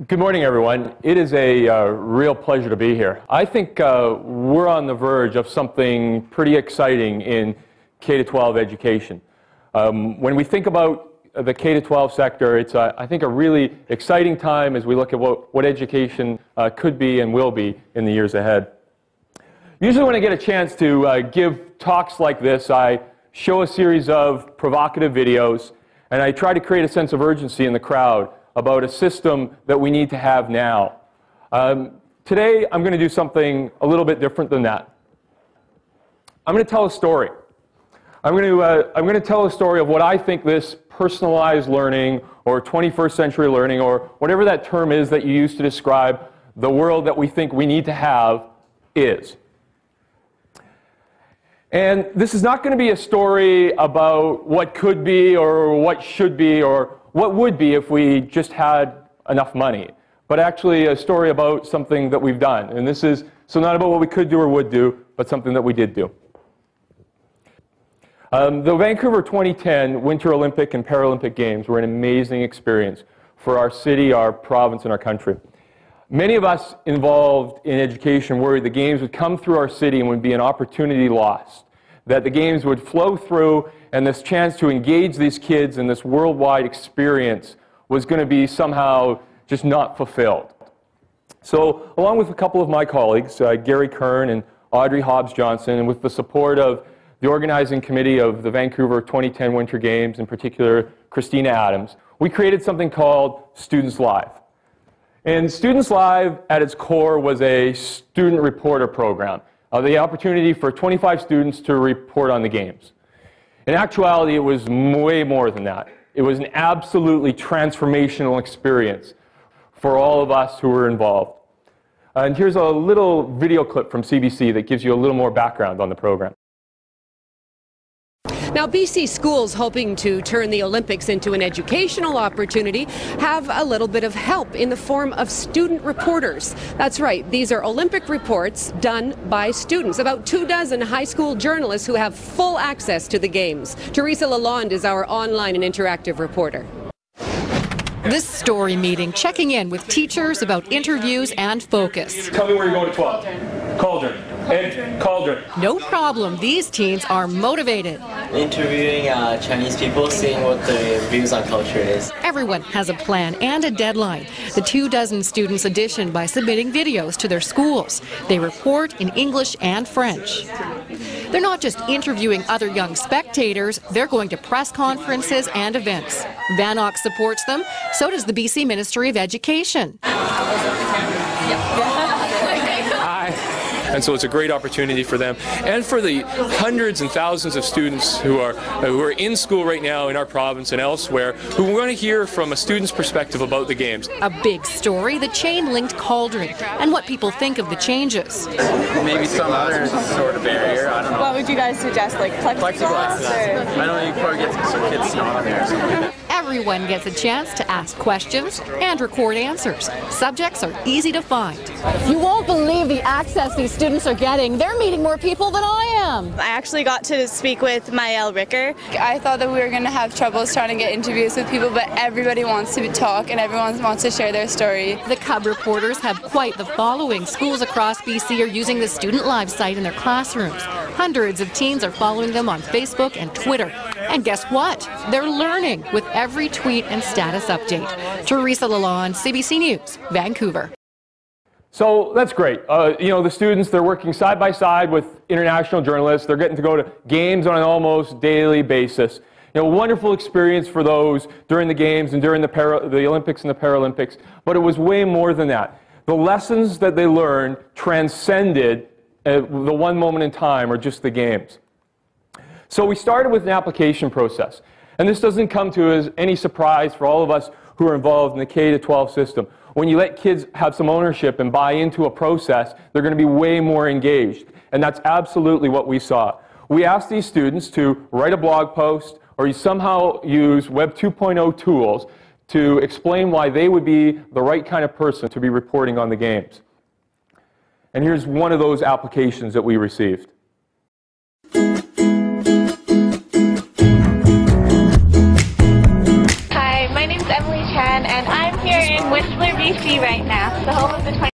Good morning, everyone. It is a real pleasure to be here. I think we're on the verge of something pretty exciting in K-12 education. When we think about the K-12 sector, it's, I think, a really exciting time as we look at what education could be and will be in the years ahead. Usually when I get a chance to give talks like this, I show a series of provocative videos, and I try to create a sense of urgency in the crowd about a system that we need to have now. Today, I'm going to do something a little bit different than that. I'm going to tell a story. I'm going to tell a story of what I think this personalized learning or 21st century learning or whatever that term is that you use to describe the world that we think we need to have is. And this is not going to be a story about what could be or what should be or what would be if we just had enough money, but actually a story about something that we've done. And this is so not about what we could do or would do, but something that we did do. The Vancouver 2010 Winter Olympic and Paralympic Games were an amazing experience for our city, our province, and our country. Many of us involved in education worried the Games would come through our city and would be an opportunity lost, that the Games would flow through and this chance to engage these kids in this worldwide experience was going to be somehow just not fulfilled. So, along with a couple of my colleagues, Gary Kern and Audrey Hobbs-Johnson, and with the support of the organizing committee of the Vancouver 2010 Winter Games, in particular Christina Adams, we created something called Students Live. And Students Live, at its core, was a student reporter program, the opportunity for 25 students to report on the Games. In actuality, it was way more than that. It was an absolutely transformational experience for all of us who were involved. And here's a little video clip from CBC that gives you a little more background on the program. Now, BC schools hoping to turn the Olympics into an educational opportunity have a little bit of help in the form of student reporters. That's right, these are Olympic reports done by students, about 24 high school journalists who have full access to the Games. Teresa Lalonde is our online and interactive reporter. This story meeting checking in with teachers about interviews and focus. Tell me where you're going to 12. Cauldron. Ed Cauldron. No problem, these teens are motivated. Interviewing Chinese people, seeing what their views on culture is. Everyone has a plan and a deadline. The 24 students audition by submitting videos to their schools. They report in English and French. They're not just interviewing other young spectators, they're going to press conferences and events. VANOC supports them, so does the BC Ministry of Education. And so it's a great opportunity for them and for the hundreds and thousands of students who are in school right now in our province and elsewhere who want to hear from a student's perspective about the Games. A big story, the chain-linked cauldron, and what people think of the changes. Maybe some other sort of barrier, I don't know. What would you guys suggest, like plexiglass? I don't know, you probably get some kids snot on there or something. Everyone gets a chance to ask questions and record answers. Subjects are easy to find. You won't believe the access these students are getting. They're meeting more people than I am. I actually got to speak with Maëlle Ricker. I thought that we were going to have troubles trying to get interviews with people, but everybody wants to talk and everyone wants to share their story. The Cub reporters have quite the following. Schools across BC are using the Student Live site in their classrooms. Hundreds of teens are following them on Facebook and Twitter. And guess what? They're learning with every tweet and status update. Teresa Lalonde, CBC News, Vancouver. So that's great. You know, the students, they're working side by side with international journalists. They're getting to go to Games on an almost daily basis. You know, wonderful experience for those during the Games and during the Olympics and the Paralympics. But it was way more than that. The lessons that they learned transcended the one moment in time or just the Games. So we started with an application process. And this doesn't come to as any surprise for all of us who are involved in the K-12 system. When you let kids have some ownership and buy into a process, they're going to be way more engaged. And that's absolutely what we saw. We asked these students to write a blog post or somehow use Web 2.0 tools to explain why they would be the right kind of person to be reporting on the Games. And here's one of those applications that we received. Hi, my name's Emily Chan, and I'm here in Whistler, BC right now, the home of the